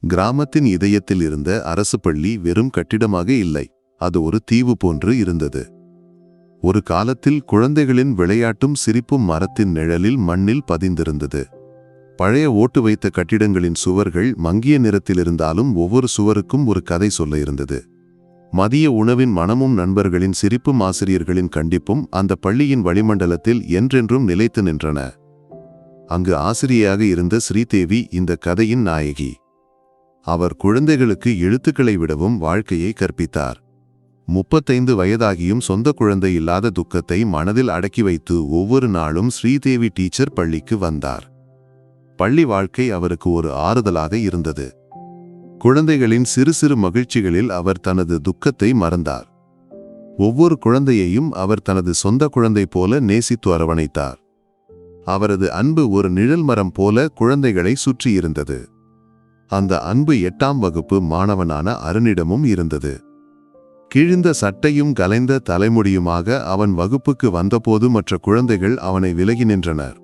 கிராமத்தின் இதயத்தில் இருந்த அரசு பள்ளி வெறும் கட்டிடமாக இல்லை, அது ஒரு தீவு போன்று இருந்தது. ஒரு காலத்தில் குழந்தைகளின் விளையாட்டும் சிரிப்பும் மரத்தின் நிழலில் மண்ணில் பதிந்திருந்தது. பழைய ஓட்டு வைத்த கட்டிடங்களின் சுவர்கள் மங்கிய நிறத்தில் இருந்தாலும் ஒவ்வொரு சுவருக்கும் ஒரு கதை சொல்ல இருந்தது. மதிய உணவின் மனமும் நண்பர்களின் சிரிப்பும் ஆசிரியர்களின் கண்டிப்பும் அந்த பள்ளியின் வளிமண்டலத்தில் என்றென்றும் நிலைத்து நின்றன. அங்கு ஆசிரியையாக இருந்த ஸ்ரீதேவி இந்த கதையின் நாயகி. அவர் குழந்தைகளுக்கு எழுத்துக்களை விடவும் வாழ்க்கையை கற்பித்தார். 35 வயதாகியும் சொந்த குழந்தை இல்லாத துக்கத்தை மனதில் அடக்கி வைத்து ஒவ்வொரு நாளும் ஸ்ரீதேவி டீச்சர் பள்ளிக்கு வந்தார். பள்ளி வாழ்க்கை அவருக்கு ஒரு ஆறுதலாக இருந்தது. குழந்தைகளின் சிறு சிறு மகிழ்ச்சிகளில் அவர் தனது துக்கத்தை மறந்தார். ஒவ்வொரு குழந்தையையும் அவர் தனது சொந்த குழந்தை போல நேசித்து அரவணைத்தார். அவரது அன்பு ஒரு நிழல் மரம் போல குழந்தைகளை சுற்றியிருந்தது. அந்த அன்பு 8ஆம் வகுப்பு மாணவனான அருணிடமும் இருந்தது. கிழிந்த சட்டையும் கலைந்த தலைமுடியுமாக அவன் வகுப்புக்கு வந்தபோது மற்ற குழந்தைகள் அவனை விலகி நின்றனர்.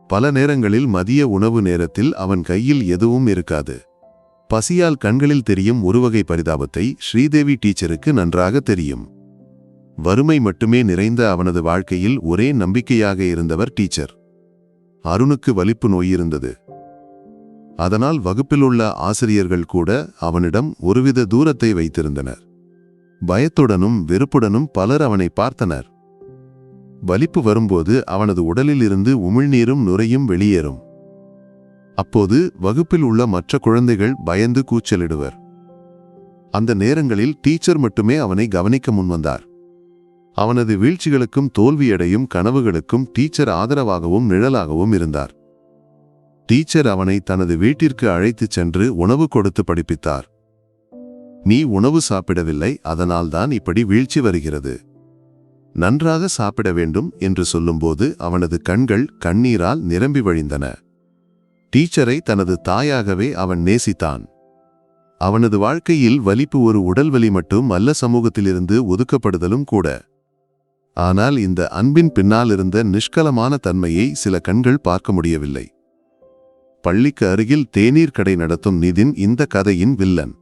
பல நேரங்களில் மதிய உணவு நேரத்தில் அவன் கையில் எதுவும் இருக்காது. பசியால் கண்களில் தெரியும் ஒருவகை பரிதாபத்தை ஸ்ரீதேவி டீச்சருக்கு நன்றாக தெரியும். வறுமை மட்டுமே நிறைந்த அவனது வாழ்க்கையில் ஒரே நம்பிக்கையாக இருந்தவர் டீச்சர். அருணுக்கு வலிப்பு நோய் இருந்தது. அதனால் வகுப்பிலுள்ள ஆசிரியர்கள் கூட அவனிடம் ஒருவித தூரத்தை வைத்திருந்தனர். பயத்துடனும் வெறுப்புடனும் பலர் அவனை பார்த்தனர். வலிப்பு வரும்போது அவனது உடலில் இருந்து உமிழ்நீரும் நுரையும் வெளியேறும். அப்போது வகுப்பில் உள்ள மற்ற குழந்தைகள் பயந்து கூச்சலிடுவர். அந்த நேரங்களில் டீச்சர் மட்டுமே அவனை கவனிக்க முன்வந்தார். அவனது வீழ்ச்சிகளுக்கும் தோல்வியடையும் கனவுகளுக்கும் டீச்சர் ஆதரவாகவும் நிழலாகவும் இருந்தார். டீச்சர் அவனை தனது வீட்டிற்கு அழைத்துச் சென்று உணவு கொடுத்து படிப்பித்தார். நீ உணவு சாப்பிடவில்லை, அதனால்தான் இப்படி வீழ்ச்சி வருகிறது. நன்றாக சாப்பிட வேண்டும் என்று சொல்லும்போது அவனது கண்கள் கண்ணீரால் நிரம்பி வழிந்தன. டீச்சரை தனது தாயாகவே அவன் நேசித்தான். அவனது வாழ்க்கையில் வலிப்பு ஒரு உடல்வலி மட்டும் அல்ல, சமூகத்திலிருந்து ஒதுக்கப்படுதலும் கூட. ஆனால் இந்த அன்பின் பின்னால் இருந்த நிஷ்கலமான தன்மையை சில கண்கள் பார்க்க முடியவில்லை. பள்ளிக்கு அருகில் தேநீர் கடை நடத்தும் நிதின் இந்த கதையின் வில்லன்.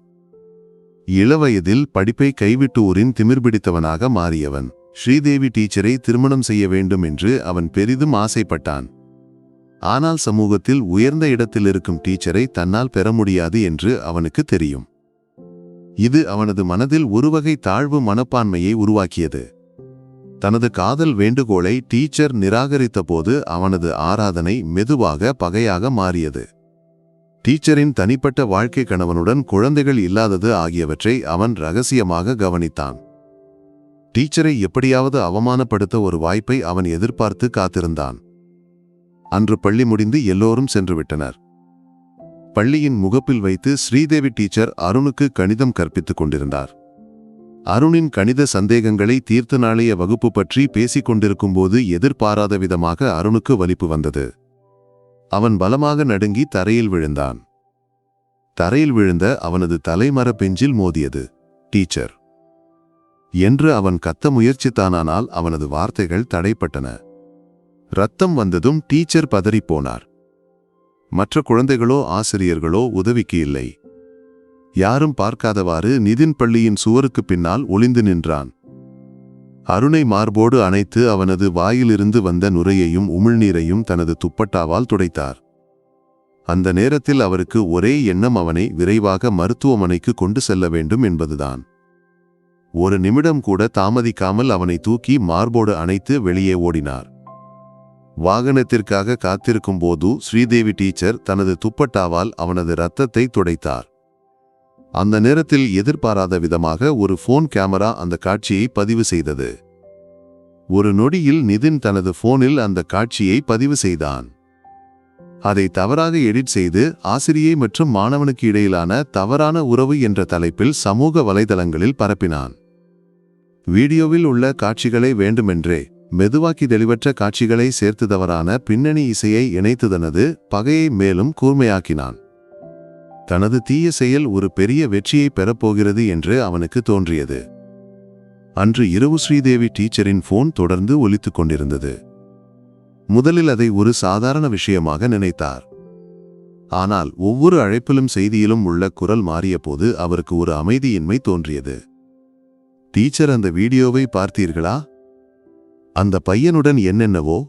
இளவயதில் படிப்பை கைவிட்டு ஊரின் திமிர்பிடித்தவனாக மாறியவன். ஸ்ரீதேவி டீச்சரை திருமணம் செய்ய வேண்டும் என்று அவன் பெரிதும் ஆசைப்பட்டான். ஆனால் சமூகத்தில் உயர்ந்த இடத்தில் இருக்கும் டீச்சரை தன்னால் பெற முடியாது என்று அவனுக்கு தெரியும். இது அவனது மனதில் ஒருவகை தாழ்வு மனப்பான்மையை உருவாக்கியது. தனது காதல் வேண்டுகோளை டீச்சர் நிராகரித்த போது அவனது ஆராதனை மெதுவாக பகையாக மாறியது. டீச்சரின் தனிப்பட்ட வாழ்க்கை, கணவனுடன் குழந்தைகள் இல்லாதது ஆகியவற்றை அவன் ரகசியமாக கவனித்தான். டீச்சரை எப்படியாவது அவமானப்படுத்த ஒரு வாய்ப்பை அவன் எதிர்பார்த்து காத்திருந்தான். அன்று பள்ளி முடிந்து எல்லோரும் சென்றுவிட்டனர். பள்ளியின் முகப்பில் வைத்து ஸ்ரீதேவி டீச்சர் அருணுக்கு கணிதம் கற்பித்துக் கொண்டிருந்தார். அருணின் கணித சந்தேகங்களை தீர்த்த நாளைய வகுப்பு பற்றி பேசிக் கொண்டிருக்கும்போது எதிர்பாராத விதமாக அருணுக்கு வலிப்பு வந்தது. அவன் பலமாக நடுங்கி தரையில் விழுந்தான். தரையில் விழுந்த அவனது தலைமர பெஞ்சில் மோதியது. டீச்சர் என்று அவன் கத்த முயற்சித்தானால் அவனது வார்த்தைகள் தடைப்பட்டன. இரத்தம் வந்ததும் டீச்சர் பதறிப்போனார். மற்ற குழந்தைகளோ ஆசிரியர்களோ உதவிக்கு இல்லை. யாரும் பார்க்காதவாறு நிதின் பள்ளியின் சுவருக்கு பின்னால் ஒளிந்து நின்றான். அருணை மார்போடு அணைத்து அவனது வாயிலிருந்து வந்த நுரையையும் உமிழ்நீரையும் தனது துப்பட்டாவால் துடைத்தார். அந்த நேரத்தில் அவருக்கு ஒரே எண்ணம், அவனை விரைவாக மருத்துவமனைக்கு கொண்டு செல்ல வேண்டும் என்பதுதான். ஒரு நிமிடம் கூட தாமதிக்காமல் அவனை தூக்கி மார்போடு அணைத்து வெளியே ஓடினார். வாகனத்திற்காக காத்திருக்கும் போது ஸ்ரீதேவி டீச்சர் தனது துப்பட்டாவால் அவனது இரத்தத்தை துடைத்தார். அந்த நேரத்தில் எதிர்பாராத விதமாக ஒரு போன் கேமரா அந்த காட்சியை பதிவு செய்தது. ஒரு நொடியில் நிதின் தனது போனில் அந்த காட்சியை பதிவு செய்தான். அதை தவறாக எடிட் செய்து ஆசிரியை மற்றும் மாணவனுக்கு இடையிலான தவறான உறவு என்ற தலைப்பில் சமூக வலைதளங்களில் பரப்பினான். வீடியோவில் உள்ள காட்சிகளை வேண்டுமென்றே மெதுவாக்கி தெளிவற்ற காட்சிகளை சேர்த்து தவறான பின்னணி இசையை இணைத்து தனது பகையை மேலும் கூர்மையாக்கினான். தனது தீய செயல் ஒரு பெரிய வெற்றியை பெறப்போகிறது என்று அவனுக்கு தோன்றியது. அன்று இரவு ஸ்ரீதேவி டீச்சரின் போன் தொடர்ந்து ஒலித்துக் கொண்டிருந்தது. முதலில் அதை ஒரு சாதாரண விஷயமாக நினைத்தார். ஆனால் ஒவ்வொரு அழைப்பிலும் செய்தியிலும் உள்ள குரல் மாறியபோது அவருக்கு ஒரு அமைதியின்மை தோன்றியது. டீச்சர், அந்த வீடியோவை பார்த்தீர்களா? அந்த பையனுடன் என்னென்னவோ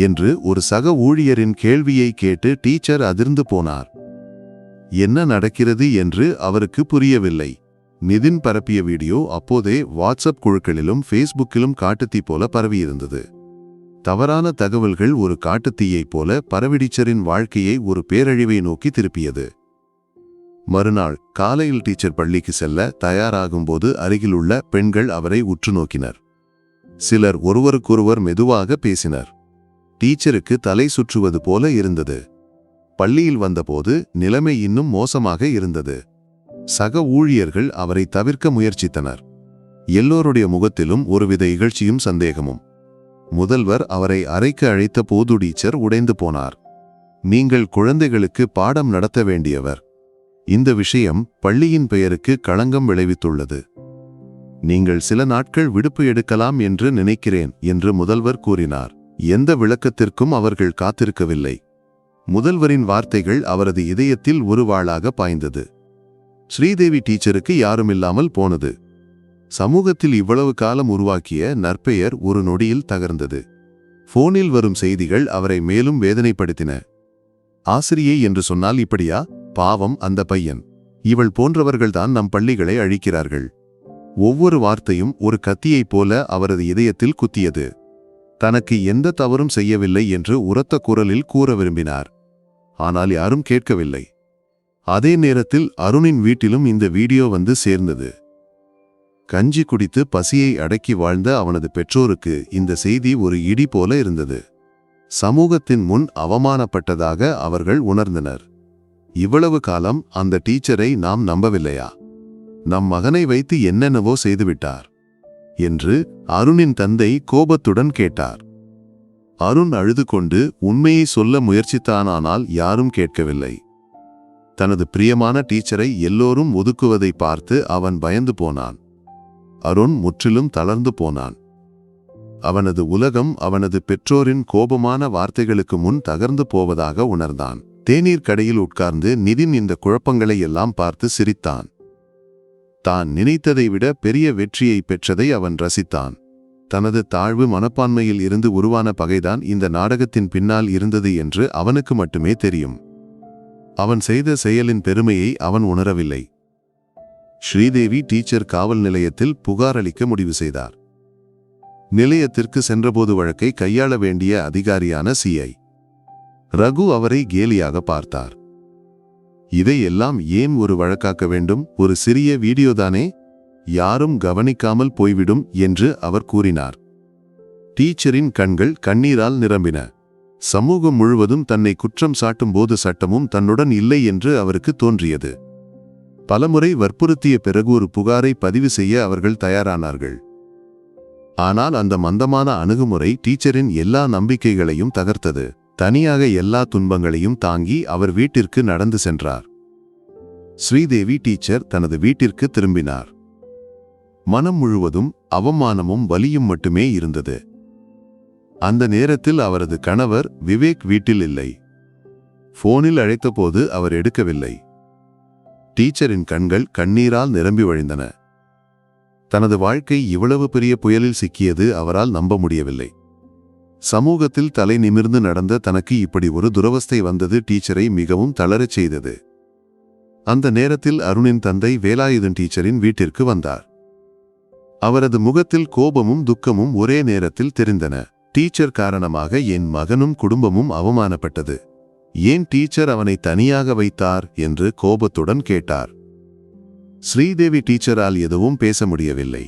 என்று ஒரு சக ஊழியரின் கேள்வியை கேட்டு டீச்சர் அதிர்ந்து போனார். என்ன நடக்கிறது என்று அவருக்கு புரியவில்லை. நிதின் பரப்பிய வீடியோ அப்போதே வாட்ஸ்அப் குழுக்களிலும் ஃபேஸ்புக்கிலும் காட்டுத்தீ போல பரவியிருந்தது. தவறான தகவல்கள் ஒரு காட்டுத்தீயைப் போல பரவி வாழ்க்கையை ஒரு பேரழிவை நோக்கி திருப்பியது. மறுநாள் காலையில் டீச்சர் பள்ளிக்கு செல்ல தயாராகும்போது அருகிலுள்ள பெண்கள் அவரை உற்று நோக்கினர். சிலர் ஒருவருக்கொருவர் மெதுவாக பேசினர். டீச்சருக்கு தலை சுற்றுவது போல இருந்தது. பள்ளியில் வந்தபோது நிலைமை இன்னும் மோசமாக இருந்தது. சக ஊழியர்கள் அவரை தவிர்க்க முயற்சித்தனர். எல்லோருடைய முகத்திலும் ஒருவித இகழ்ச்சியும் சந்தேகமும். முதல்வர் அவரை அறைக்கு அழைத்த போது டீச்சர் உடைந்து போனார். நீங்கள் குழந்தைகளுக்கு பாடம் நடத்த வேண்டியவர். இந்த விஷயம் பள்ளியின் பெயருக்கு களங்கம் விளைவித்துள்ளது. நீங்கள் சில நாட்கள் விடுப்பு எடுக்கலாம் என்று நினைக்கிறேன் என்று முதல்வர் கூறினார். எந்த விளக்கத்திற்கும் அவர்கள் காத்திருக்கவில்லை. முதல்வரின் வார்த்தைகள் அவரது இதயத்தில் ஒரு வாளாக பாய்ந்தது. ஸ்ரீதேவி டீச்சருக்கு யாருமில்லாமல் போனது. சமூகத்தில் இவ்வளவு காலம் உருவாக்கிய நற்பெயர் ஒரு நொடியில் தகர்ந்தது. போனில் வரும் செய்திகள் அவரை மேலும் வேதனைப்படுத்தின. ஆசிரியை என்று சொன்னால் இப்படியா? பாவம் அந்த பையன். இவள் போன்றவர்கள்தான் நம் பள்ளிகளை அழிக்கிறார்கள். ஒவ்வொரு வார்த்தையும் ஒரு கத்தியைப் போல அவரது இதயத்தில் குத்தியது. தனக்கு எந்த தவறும் செய்யவில்லை என்று உரத்த குரலில் கூற விரும்பினார். ஆனால் யாரும் கேட்கவில்லை. அதே நேரத்தில் அருணின் வீட்டிலும் இந்த வீடியோ வந்து சேர்ந்தது. கஞ்சி குடித்து பசியை அடக்கி வாழ்ந்த அவனது பெற்றோருக்கு இந்த செய்தி ஒரு இடி போல இருந்தது. சமூகத்தின் முன் அவமானப்பட்டதாக அவர்கள் உணர்ந்தனர். இவ்வளவு காலம் அந்த டீச்சரை நாம் நம்பவில்லையா? நம் மகனை வைத்து என்னென்னவோ செய்துவிட்டார் என்று அருணின் தந்தை கோபத்துடன் கேட்டார். அருண் அழுது கொண்டு உண்மையை சொல்ல முயற்சித்தானால் யாரும் கேட்கவில்லை. தனது பிரியமான டீச்சரை எல்லோரும் ஒதுக்குவதை பார்த்து அவன் பயந்து போனான். அருண் முற்றிலும் தளர்ந்து போனான். அவனது உலகம் அவனது பெற்றோரின் கோபமான வார்த்தைகளுக்கு முன் தகர்ந்து போவதாக உணர்ந்தான். தேநீர் கடையில் உட்கார்ந்து நிதின் இந்த குழப்பங்களை எல்லாம் பார்த்து சிரித்தான். தான் நினைத்ததை விட பெரிய வெற்றியை பெற்றதை அவன் ரசித்தான். தனது தாழ்வு மனப்பான்மையில் இருந்து உருவான பகைதான் இந்த நாடகத்தின் பின்னால் இருந்தது என்று அவனுக்கு மட்டுமே தெரியும். அவன் செய்த செயலின் பெருமையை அவன் உணரவில்லை. ஸ்ரீதேவி டீச்சர் காவல் நிலையத்தில் புகார் அளிக்க முடிவு செய்தார். நிலையத்திற்கு சென்றபோது வழக்கை கையாள வேண்டிய அதிகாரியான சிஐ ரகு அவரை கேலியாக பார்த்தார். இதையெல்லாம் ஏன் ஒரு வழக்காக்க வேண்டும்? ஒரு சிறிய வீடியோதானே, யாரும் கவனிக்காமல் போய்விடும் என்று அவர் கூறினார். டீச்சரின் கண்கள் கண்ணீரால் நிரம்பின. சமூகம் முழுவதும் தன்னை குற்றம் சாட்டும் போது சட்டமும் தன்னுடன் இல்லை என்று அவருக்கு தோன்றியது. பலமுறை வற்புறுத்திய பிறகு ஒரு புகாரை பதிவு செய்ய அவர்கள் தயாரானார்கள். ஆனால் அந்த மந்தமான அணுகுமுறை டீச்சரின் எல்லா நம்பிக்கைகளையும் தகர்த்தது. தனியாக எல்லா துன்பங்களையும் தாங்கி அவர் வீட்டிற்கு நடந்து சென்றார். ஸ்ரீதேவி டீச்சர் தனது வீட்டிற்கு திரும்பினார். மனம் முழுவதும் அவமானமும் வலியும் மட்டுமே இருந்தது. அந்த நேரத்தில் அவரது கணவர் விவேக் வீட்டில் இல்லை. போனில் அழைத்தபோது அவர் எடுக்கவில்லை. டீச்சரின் கண்கள் கண்ணீரால் நிரம்பி வழிந்தன. தனது வாழ்க்கை இவ்வளவு பெரிய புயலில் சிக்கியது அவரால் நம்ப முடியவில்லை. சமூகத்தில் தலை நிமிர்ந்து நடந்த தனக்கு இப்படி ஒரு துரவஸ்தை வந்தது டீச்சரை மிகவும் தளரச் செய்தது. அந்த நேரத்தில் அருணின் தந்தை வேலாயுதன் டீச்சரின் வீட்டிற்கு வந்தார். அவரது முகத்தில் கோபமும் துக்கமும் ஒரே நேரத்தில் தெரிந்தன. டீச்சர் காரணமாக என் மகனும் குடும்பமும் அவமானப்பட்டது. ஏன் டீச்சர் அவனை தனியாக வைத்தார் என்று கோபத்துடன் கேட்டார். ஸ்ரீதேவி டீச்சரால் எதுவும் பேச முடியவில்லை.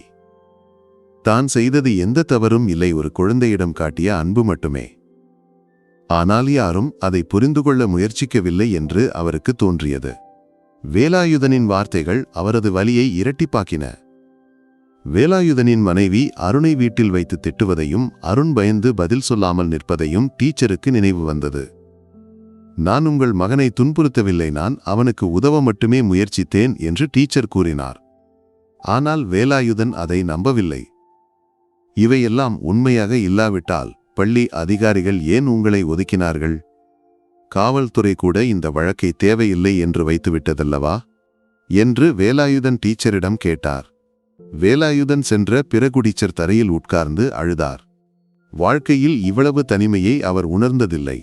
தான் செய்தது எந்த தவறும் இல்லை, ஒரு குழந்தையிடம் காட்டிய அன்பு மட்டுமே. ஆனால் யாரும் அதை புரிந்து கொள்ள முயற்சிக்கவில்லை என்று அவருக்கு தோன்றியது. வேலாயுதனின் வார்த்தைகள் அவரது வலியை இரட்டிப்பாக்கின. வேலாயுதனின் மனைவி அருணை வீட்டில் வைத்து திட்டுவதையும் அருண் பயந்து பதில் சொல்லாமல் நிற்பதையும் டீச்சருக்கு நினைவு வந்தது. நான் உங்கள் மகனை துன்புறுத்தவில்லை, நான் அவனுக்கு உதவ மட்டுமே முயற்சித்தேன் என்று டீச்சர் கூறினார். ஆனால் வேலாயுதன் அதை நம்பவில்லை. இவையெல்லாம் உண்மையாக இல்லாவிட்டால் பள்ளி அதிகாரிகள் ஏன் உங்களை ஒதுக்கினார்கள்? காவல்துறை கூட இந்த வழக்கை தேவையில்லை என்று வைத்துவிட்டதல்லவா என்று வேலாயுதன் டீச்சரிடம் கேட்டார். வேலாயுதன் சென்ற பிறகு டீச்சர் தரையில் உட்கார்ந்து அழுதார். வாழ்க்கையில் இவ்வளவு தனிமையை அவர் உணர்ந்ததில்லை.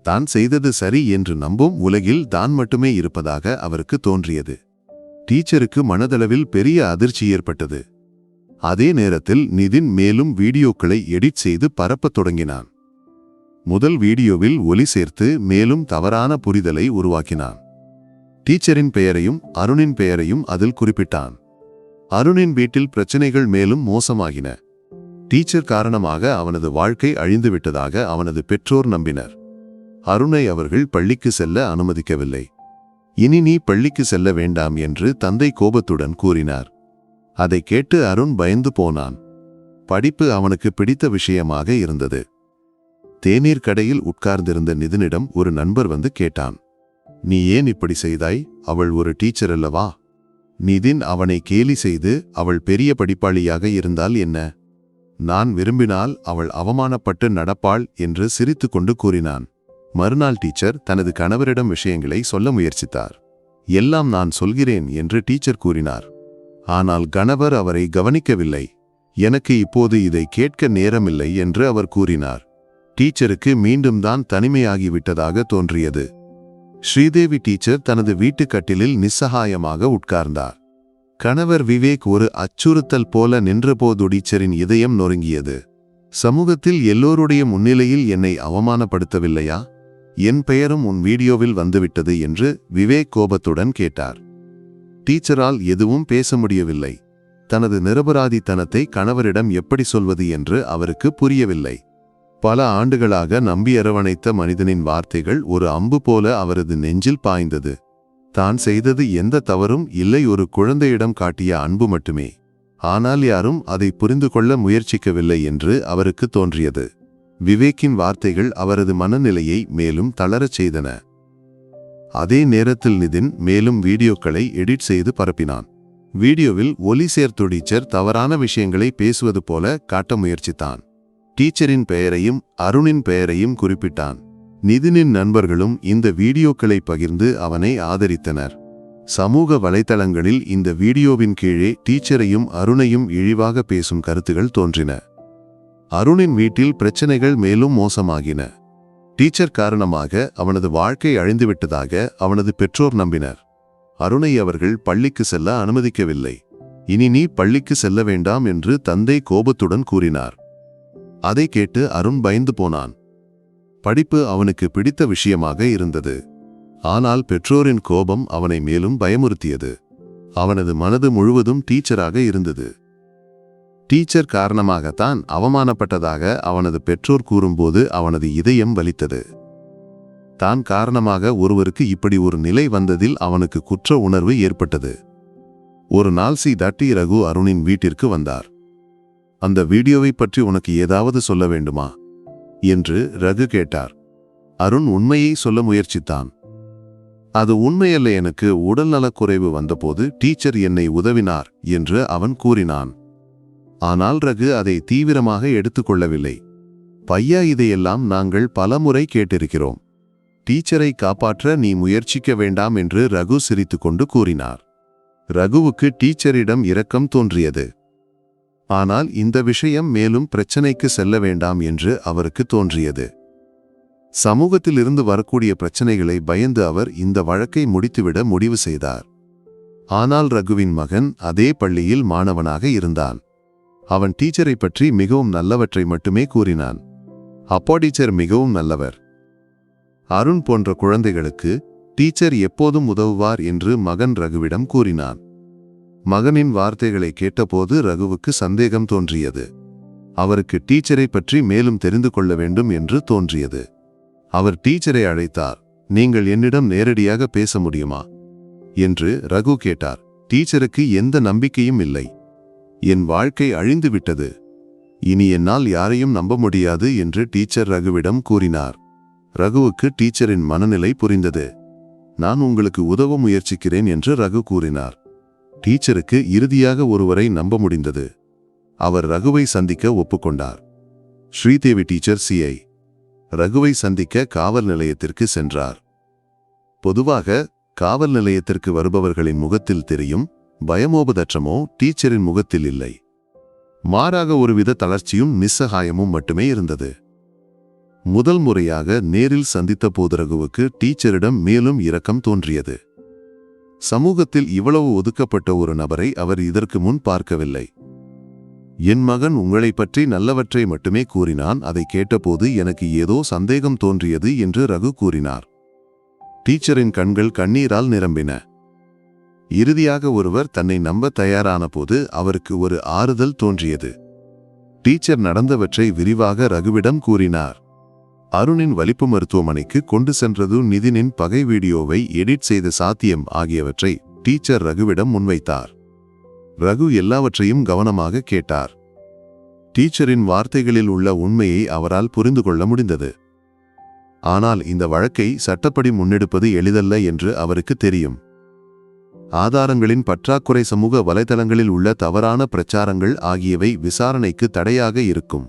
தான் செய்தது சரி என்று நம்பும் உலகில் தான் மட்டுமே இருப்பதாக அவருக்கு தோன்றியது. டீச்சருக்கு மனதளவில் பெரிய அதிர்ச்சி ஏற்பட்டது. அதே நேரத்தில் நிதின் மேலும் வீடியோக்களை எடிட் செய்து பரப்பத் தொடங்கினான். முதல் வீடியோவில் ஒலி சேர்த்து மேலும் தவறான புரிதலை உருவாக்கினான். டீச்சரின் பெயரையும் அருணின் பெயரையும் அதில் குறிப்பிட்டான். அருணின் வீட்டில் பிரச்சனைகள் மேலும் மோசமாகின. டீச்சர் காரணமாக அவனது வாழ்க்கை அழிந்துவிட்டதாக அவனது பெற்றோர் நம்பினர். அருணை அவர்கள் பள்ளிக்கு செல்ல அனுமதிக்கவில்லை. இனி நீ பள்ளிக்கு செல்ல வேண்டாம் என்று தந்தை கோபத்துடன் கூறினார். அதை கேட்டு அருண் பயந்து போனான். படிப்பு அவனுக்கு பிடித்த விஷயமாக இருந்தது. தேநீர் கடையில் உட்கார்ந்திருந்த நிதினிடம் ஒரு நண்பர் வந்து கேட்டான், நீ ஏன் இப்படி செய்தாய்? அவள் ஒரு டீச்சர் அல்லவா? நிதின் அவனை கேலி செய்து, அவள் பெரிய படிப்பாளியாக இருந்தால் என்ன? நான் விரும்பினால் அவள் அவமானப்பட்டு நடப்பாள் என்று சிரித்துக்கொண்டு கூறினான். மறுநாள் டீச்சர் தனது கணவரிடம் விஷயங்களை சொல்ல முயற்சித்தார். எல்லாம் நான் சொல்கிறேன் என்று டீச்சர் கூறினார். ஆனால் கணவர் அவரை கவனிக்கவில்லை. எனக்கு இப்போது இதை கேட்க நேரமில்லை என்று அவர் கூறினார். டீச்சருக்கு மீண்டும் தான் தனிமையாகிவிட்டதாக தோன்றியது. ஸ்ரீதேவி டீச்சர் தனது வீட்டு கட்டிலில் நிஸ்ஸகாயமாக உட்கார்ந்தார். கணவர் விவேக் ஒரு அச்சுறுத்தல் போல நின்றபோது டீச்சரின் இதயம் நொறுங்கியது. சமூகத்தில் எல்லோருடைய முன்னிலையில் என்னை அவமானப்படுத்தவில்லையா? என் பெயரும் உன் வீடியோவில் வந்துவிட்டது என்று விவேக் கோபத்துடன் கேட்டார். டீச்சரால் எதுவும் பேச முடியவில்லை. தனது நிரபராதித்தனத்தை கணவரிடம் எப்படி சொல்வது என்று அவருக்கு புரியவில்லை. பல ஆண்டுகளாக நம்பி அரவணைத்த மனிதனின் வார்த்தைகள் ஒரு அம்பு போல அவரது நெஞ்சில் பாய்ந்தது. தான் செய்தது எந்த தவறும் இல்லை, ஒரு குழந்தையிடம் காட்டிய அன்பு மட்டுமே. ஆனால் யாரும் அதை புரிந்து கொள்ள முயற்சிக்கவில்லை என்று அவருக்கு தோன்றியது. விவேக்கின் வார்த்தைகள் அவரது மனநிலையை மேலும் தளரச் செய்தன. அதே நேரத்தில் நிதின் மேலும் வீடியோக்களை எடிட் செய்து பரப்பினான். வீடியோவில் ஒலி சேர்த்து டீச்சர் தவறான விஷயங்களை பேசுவது போல காட்ட முயற்சித்தான். டீச்சரின் பெயரையும் அருணின் பெயரையும் குறிப்பிட்டான். நிதினின் நண்பர்களும் இந்த வீடியோக்களை பகிர்ந்து அவனை ஆதரித்தனர். சமூக வலைத்தளங்களில் இந்த வீடியோவின் கீழே டீச்சரையும் அருணையும் இழிவாக பேசும் கருத்துகள் தோன்றின. அருணின் வீட்டில் பிரச்சனைகள் மேலும் மோசமாகின. டீச்சர் காரணமாக அவனது வாழ்க்கை அழிந்துவிட்டதாக அவனது பெற்றோர் நம்பினர். அருணை அவர்கள் பள்ளிக்கு செல்ல அனுமதிக்கவில்லை. இனி நீ பள்ளிக்கு செல்ல வேண்டாம் என்று தந்தை கோபத்துடன் கூறினார். அதை கேட்டு அருண் பயந்து போனான். படிப்பு அவனுக்கு பிடித்த விஷயமாக இருந்தது. ஆனால் பெற்றோரின் கோபம் அவனை மேலும் பயமுறுத்தியது. அவனது மனது முழுவதும் டீச்சராக இருந்தது. டீச்சர் காரணமாகத்தான் அவமானப்பட்டதாக அவனது பெற்றோர் கூறும்போது அவனது இதயம் வலித்தது. தான் காரணமாக ஒருவருக்கு இப்படி ஒரு நிலை வந்ததில் அவனுக்கு குற்ற உணர்வு ஏற்பட்டது. ஒரு நாள் ரகு அருணின் வீட்டிற்கு வந்தார். அந்த வீடியோவை பற்றி உனக்கு ஏதாவது சொல்ல வேண்டுமா என்று ரகு கேட்டார். அருண் உண்மையை சொல்ல முயற்சித்தான். அது உண்மையல்ல, எனக்கு உடல்நலக்குறைவு வந்தபோது டீச்சர் என்னை உதவினார் என்று அவன் கூறினான். ஆனால் ரகு அதை தீவிரமாக எடுத்துக்கொள்ளவில்லை. பையா, இதையெல்லாம் நாங்கள் பலமுறை கேட்டிருக்கிறோம். டீச்சரை காப்பாற்ற நீ முயற்சிக்க வேண்டாம் என்று ரகு சிரித்துக்கொண்டு கூறினார். ரகுவுக்கு டீச்சரிடம் இரக்கம் தோன்றியது. ஆனால் இந்த விஷயம் மேலும் பிரச்சனைக்கு செல்ல வேண்டாம் என்று அவருக்கு தோன்றியது. சமூகத்திலிருந்து வரக்கூடிய பிரச்சனைகளை பயந்து அவர் இந்த வழக்கை முடித்துவிட முடிவு செய்தார். ஆனால் ரகுவின் மகன் அதே பள்ளியில் மாணவனாக இருந்தான். அவன் டீச்சரை பற்றி மிகவும் நல்லவற்றை மட்டுமே கூறினான். அப்பா டீச்சர் மிகவும் நல்லவர். அருண் போன்ற குழந்தைகளுக்கு டீச்சர் எப்போதும் உதவுவார் என்று மகன் ரகுவிடம் கூறினான். மகனின் வார்த்தைகளை கேட்டபோது ரகுவுக்கு சந்தேகம் தோன்றியது. அவருக்கு டீச்சரை பற்றி மேலும் தெரிந்து கொள்ள வேண்டும் என்று தோன்றியது. அவர் டீச்சரை அழைத்தார். நீங்கள் என்னிடம் நேரடியாக பேச முடியுமா என்று ரகு கேட்டார். டீச்சருக்கு எந்த நம்பிக்கையும் இல்லை. என் வாழ்க்கை அழிந்து விட்டது. இனி என்னால் யாரையும் நம்ப முடியாது என்று டீச்சர் ரகுவிடம் கூறினார். ரகுவுக்கு டீச்சரின் மனநிலை புரிந்தது. நான் உங்களுக்கு உதவ முயற்சிக்கிறேன் என்று ரகு கூறினார். டீச்சருக்கு இறுதியாக ஒருவரை நம்ப முடிந்தது. அவர் ரகுவை சந்திக்க ஒப்புக்கொண்டார். Sridevi teacher CI. ரகுவை சந்திக்க காவல் நிலையத்திற்கு சென்றார். பொதுவாக காவல் நிலையத்திற்கு வருபவர்களின் முகத்தில் தெரியும் பயமோபதற்றமோ டீச்சரின் முகத்தில் இல்லை. மாறாக ஒருவித தளர்ச்சியும் நிஸ்ஸகாயமும் மட்டுமே இருந்தது. முதல் முறையாக நேரில் சந்தித்த போது ரகுவுக்கு டீச்சரிடம் மேலும் இரக்கம் தோன்றியது. சமூகத்தில் இவ்வளவு ஒதுக்கப்பட்ட ஒரு நபரை அவர் இதற்கு முன் பார்க்கவில்லை. என் மகன் உங்களை பற்றி நல்லவற்றை மட்டுமே கூறினான். அதை கேட்டபோது எனக்கு ஏதோ சந்தேகம் தோன்றியது என்று ரகு கூறினார். டீச்சரின் கண்கள் கண்ணீரால் நிரம்பின. இறுதியாக ஒருவர் தன்னை நம்ப தயாரான போது அவருக்கு ஒரு ஆறுதல் தோன்றியது. டீச்சர் நடந்தவற்றை விரிவாக ரகுவிடம் கூறினார். அருணின் வலிப்பு மருத்துவமனைக்கு கொண்டு சென்றது, நிதினின் பகை வீடியோவை எடிட் செய்த சாத்தியம் ஆகியவற்றை டீச்சர் ரகுவிடம் முன்வைத்தார். ரகு எல்லாவற்றையும் கவனமாக கேட்டார். டீச்சரின் வார்த்தைகளில் உள்ள உண்மையை அவரால் புரிந்து கொள்ள முடிந்தது. ஆனால் இந்த வழக்கை சட்டப்படி முன்னெடுப்பது எளிதல்ல என்று அவருக்கு தெரியும். ஆதாரங்களின் பற்றாக்குறை, சமூக வலைதளங்களில் உள்ள தவறான பிரச்சாரங்கள் ஆகியவை விசாரணைக்கு தடையாக இருக்கும்.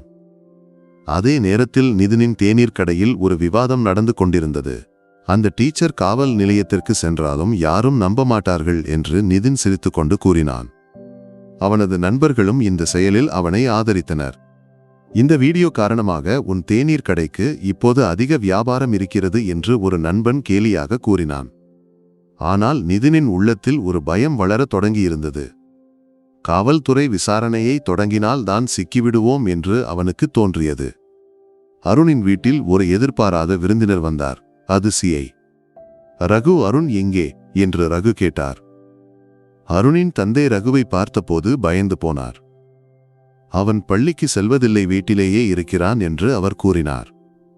அதே நேரத்தில் நிதினின் தேநீர் கடையில் ஒரு விவாதம் நடந்து கொண்டிருந்தது. அந்த டீச்சர் காவல் நிலையத்திற்கு சென்றாலும் யாரும் நம்ப மாட்டார்கள் என்று நிதின் சிரித்துக்கொண்டு கூறினான். அவனது நண்பர்களும் இந்த செயலில் அவனை ஆதரித்தனர். இந்த வீடியோ காரணமாக உன் தேநீர் கடைக்கு இப்போது அதிக வியாபாரம் இருக்கிறது என்று ஒரு நண்பன் கேலியாக கூறினான். ஆனால் நிதினின் உள்ளத்தில் ஒரு பயம் வளரத் தொடங்கியிருந்தது. காவல்துறை விசாரணையை தொடங்கினால் தான் சிக்கிவிடுவோம் என்று அவனுக்கு தோன்றியது. அருணின் வீட்டில் ஒரு எதிர்பாராத விருந்தினர் வந்தார். அது சிஐ ரகு. அருண் எங்கே என்று ரகு கேட்டார். அருணின் தந்தை ரகுவை பார்த்தபோது பயந்து போனார். அவன் பள்ளிக்கு செல்வதில்லை, வீட்டிலேயே இருக்கிறான் என்று அவர் கூறினார்.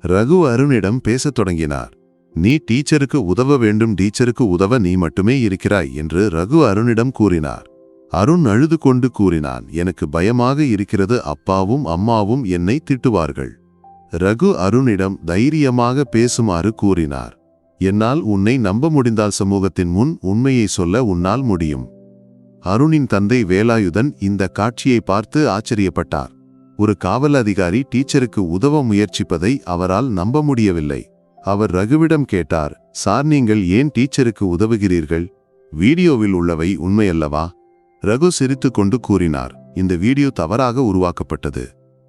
ரகு அருணிடம் பேசத் தொடங்கினார். நீ டீச்சருக்கு உதவ வேண்டும், டீச்சருக்கு உதவ நீ மட்டுமே இருக்கிறாய் என்று ரகு அருணிடம் கூறினார். அருண் அழுது கொண்டு கூறினான், எனக்கு பயமாக இருக்கிறது, அப்பாவும் அம்மாவும் என்னை திட்டுவார்கள். ரகு அருணிடம் தைரியமாக பேசுமாறு கூறினார். என்னால் உன்னை நம்ப முடிந்தால் சமூகத்தின் முன் உண்மையை சொல்ல உன்னால் முடியும். அருணின் தந்தை வேலாயுதன் இந்த காட்சியை பார்த்து ஆச்சரியப்பட்டார். ஒரு காவல் அதிகாரி டீச்சருக்கு உதவ முயற்சிப்பதை அவரால் நம்ப முடியவில்லை. அவர் ரகுவிடம் கேட்டார், சார், நீங்கள் ஏன் டீச்சருக்கு உதவுகிறீர்கள்? வீடியோவில் உள்ளவை உண்மையல்லவா? ரகு சிரித்து கொண்டு கூறினார், இந்த வீடியோ தவறாக உருவாக்கப்பட்டது.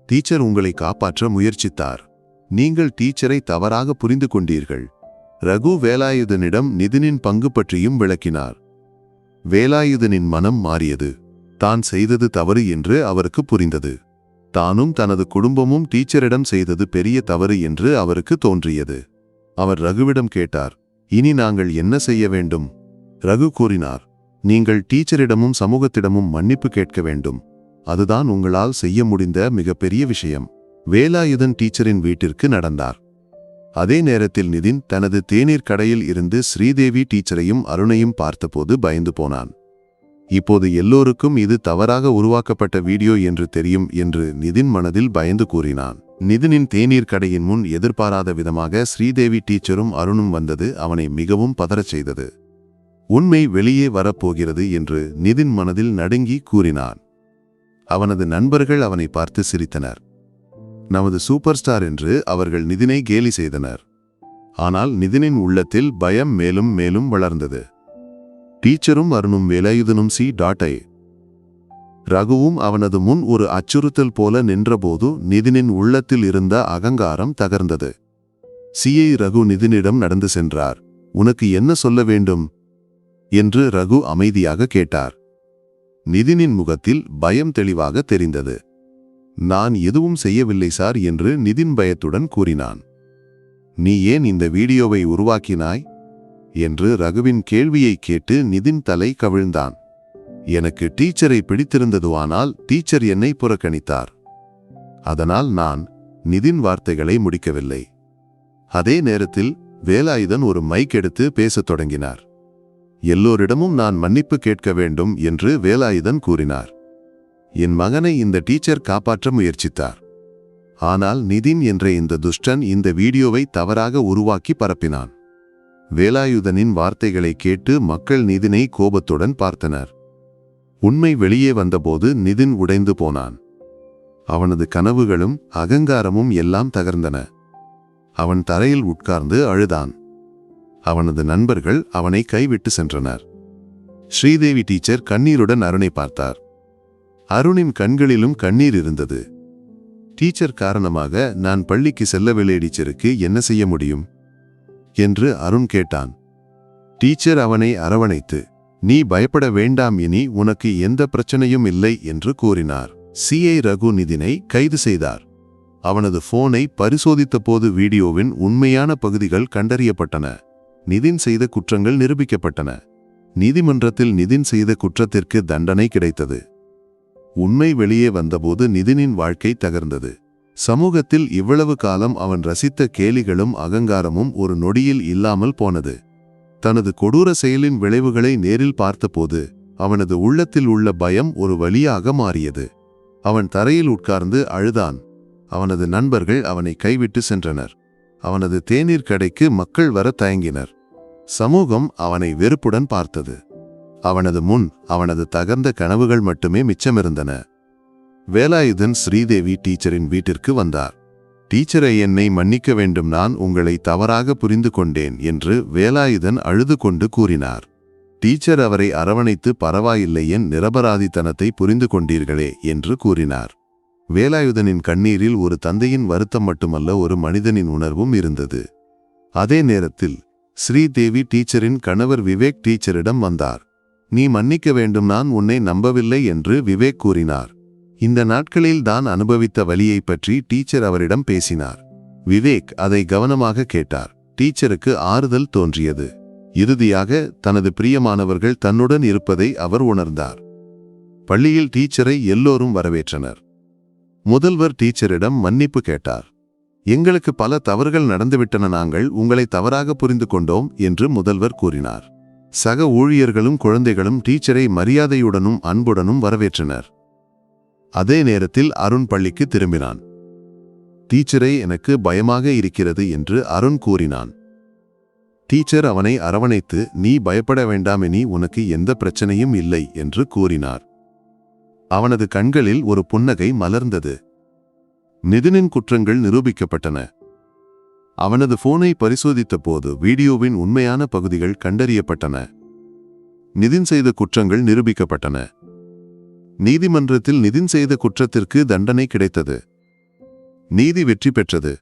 டீச்சர் உங்களை காப்பாற்ற முயற்சித்தார். நீங்கள் டீச்சரை தவறாக புரிந்து கொண்டீர்கள். ரகு வேலாயுதனிடம் நிதினின் பங்கு பற்றியும் விளக்கினார். வேலாயுதனின் மனம் மாறியது. தான் செய்தது தவறு என்று அவருக்கு புரிந்தது. தானும் தனது குடும்பமும் டீச்சரிடம் செய்தது பெரிய தவறு என்று அவருக்கு தோன்றியது. அவர் ரகுவிடம் கேட்டார், இனி நாங்கள் என்ன செய்ய வேண்டும்? ரகு கூறினார், நீங்கள் டீச்சரிடமும் சமூகத்திடமும் மன்னிப்பு கேட்க வேண்டும். அதுதான் உங்களால் செய்ய முடிந்த மிகப்பெரிய விஷயம். வேலாயுதன் டீச்சரின் வீட்டிற்கு நடந்தார். அதே நேரத்தில் நிதின் தனது தேநீர் கடையில் இருந்து ஸ்ரீதேவி டீச்சரையும் அருணையும் பார்த்தபோது பயந்து போனான். இப்போது எல்லோருக்கும் இது தவறாக உருவாக்கப்பட்ட வீடியோ என்று தெரியும் என்று நிதின் மனதில் பயந்து கூறினான். நிதினின் தேநீர் கடையின் முன் எதிர்பாராத விதமாக ஸ்ரீதேவி டீச்சரும் அருணும் வந்தது அவனை மிகவும் பதறச் செய்தது. உண்மை வெளியே வரப்போகிறது என்று நிதின் மனதில் நடுங்கி கூறினான். அவனது நண்பர்கள் அவனை பார்த்து சிரித்தனர். நமது சூப்பர் ஸ்டார் என்று அவர்கள் நிதினை கேலி செய்தனர். ஆனால் நிதினின் உள்ளத்தில் பயம் மேலும் மேலும் வளர்ந்தது. டீச்சரும் அருணும் வேலாயுதனும் C.I. ரகுவும் அவனது முன் ஒரு அச்சுறுத்தல் போல நின்றபோது நிதினின் உள்ளத்தில் இருந்த அகங்காரம் தகர்ந்தது. CI ரகு நிதினிடம் நடந்து சென்றார். உனக்கு என்ன சொல்ல வேண்டும் என்று ரகு அமைதியாக கேட்டார். நிதினின் முகத்தில் பயம் தெளிவாக தெரிந்தது. நான் எதுவும் செய்யவில்லை சார் என்று நிதின் பயத்துடன் கூறினான். நீ ஏன் இந்த வீடியோவை உருவாக்கினாய் என்று ரகுவின் கேள்வியை கேட்டு நிதின் தலை கவிழ்ந்தான். எனக்கு டீச்சரை பிடித்திருந்ததுவானால் டீச்சர் என்னை புறக்கணித்தார். அதனால் நான் நிதின் வார்த்தைகளை முடிக்கவில்லை. அதே நேரத்தில் வேலாயுதன் ஒரு மைக் எடுத்து பேசத் தொடங்கினார். எல்லோரிடமும் நான் மன்னிப்பு கேட்க வேண்டும் என்று வேலாயுதன் கூறினார். என் மகனை இந்த டீச்சர் காப்பாற்ற முயற்சித்தார். ஆனால் நிதின் என்ற இந்த துஷ்டன் இந்த வீடியோவை தவறாக உருவாக்கி பரப்பினான். வேலாயுதனின் வார்த்தைகளை கேட்டு மக்கள் நிதினை கோபத்துடன் பார்த்தனர். உண்மை வெளியே வந்தபோது நிதின் உடைந்து போனான். அவனது கனவுகளும் அகங்காரமும் எல்லாம் தகர்ந்தன. அவன் தரையில் உட்கார்ந்து அழுதான். அவனது நண்பர்கள் அவனை கைவிட்டு சென்றனர். ஸ்ரீதேவி டீச்சர் கண்ணீருடன் அருணை பார்த்தார். அருணின் கண்களிலும் கண்ணீர் இருந்தது. டீச்சர் காரணமாக நான் பள்ளிக்கு செல்லவில்லை, டீச்சருக்கு என்ன செய்ய முடியும் என்று அருண் கேட்டான். டீச்சர் அவனை அரவணைத்து, நீ பயப்பட வேண்டாம், இனி உனக்கு எந்த பிரச்சனையும் இல்லை என்று கூறினார். சிஐ ரகு நிதினை கைது செய்தார். அவனது போனை பரிசோதித்த போது வீடியோவின் உண்மையான பகுதிகள் கண்டறியப்பட்டன. நிதின் செய்த குற்றங்கள் நிரூபிக்கப்பட்டன. நீதிமன்றத்தில் நிதின் செய்த குற்றத்திற்கு தண்டனை கிடைத்தது. உண்மை வெளியே வந்தபோது நிதினின் வாழ்க்கை தகர்ந்தது. சமூகத்தில் இவ்வளவு காலம் அவன் ரசித்த கேலிகளும் அகங்காரமும் ஒரு நொடியில் இல்லாமல் போனது. தனது கொடூர செயலின் விளைவுகளை நேரில் பார்த்தபோது அவனது உள்ளத்தில் உள்ள பயம் ஒரு வலியாக மாறியது. அவன் தரையில் உட்கார்ந்து அழுதான். அவனது நண்பர்கள் அவனை கைவிட்டு சென்றனர். அவனது தேநீர் கடைக்கு மக்கள் வர தயங்கினர். சமூகம் அவனை வெறுப்புடன் பார்த்தது. அவனது முன் அவனது தகர்ந்த கனவுகள் மட்டுமே மிச்சமிருந்தன. வேலாயுதன் ஸ்ரீதேவி டீச்சரின் வீட்டிற்கு வந்தார். டீச்சரை, என்னை மன்னிக்க வேண்டும், நான் உங்களை தவறாக புரிந்து கொண்டேன் என்று வேலாயுதன் அழுது கொண்டு கூறினார். டீச்சர் அவரை அரவணைத்து, பரவாயில்லை, என் நிரபராதித்தனத்தை புரிந்து கொண்டீர்களே என்று கூறினார். வேலாயுதனின் கண்ணீரில் ஒரு தந்தையின் வருத்தம் மட்டுமல்ல, ஒரு மனிதனின் உணர்வும் இருந்தது. அதே நேரத்தில் ஸ்ரீதேவி டீச்சரின் கணவர் விவேக் டீச்சரிடம் வந்தார். நீ மன்னிக்க வேண்டும், நான் உன்னை நம்பவில்லை என்று விவேக் கூறினார். இந்த நாட்களில் தான் அனுபவித்த வலியை பற்றி டீச்சர் அவரிடம் பேசினார். விவேக் அதை கவனமாக கேட்டார். டீச்சருக்கு ஆறுதல் தோன்றியது. இறுதியாக தனது பிரியமானவர்கள் தன்னுடன் இருப்பதை அவர் உணர்ந்தார். பள்ளியில் டீச்சரை எல்லோரும் வரவேற்றனர். முதல்வர் டீச்சரிடம் மன்னிப்பு கேட்டார். எங்களுக்கு பல தவறுகள் நடந்துவிட்டன, நாங்கள் உங்களை தவறாக புரிந்து கொண்டோம் என்று முதல்வர் கூறினார். சக ஊழியர்களும் குழந்தைகளும் டீச்சரை மரியாதையுடனும் அன்புடனும் வரவேற்றனர். அதே நேரத்தில் அருண் பள்ளிக்கு திரும்பினான். டீச்சரை, எனக்கு பயமாக இருக்கிறது என்று அருண் கூறினான். டீச்சர் அவனை அரவணைத்து, நீ பயப்பட வேண்டாம், இனி உனக்கு எந்த பிரச்சனையும் இல்லை என்று கூறினார். அவனது கண்களில் ஒரு புன்னகை மலர்ந்தது. நிதினின் குற்றங்கள் நிரூபிக்கப்பட்டன. அவனது போனை பரிசோதித்த போது வீடியோவின் உண்மையான பகுதிகள் கண்டறியப்பட்டன. நிதின் செய்த குற்றங்கள் நிரூபிக்கப்பட்டன. நீதிமன்றத்தில் நிதின் செய்த குற்றத்திற்கு தண்டனை கிடைத்தது. நீதி வெற்றி பெற்றது.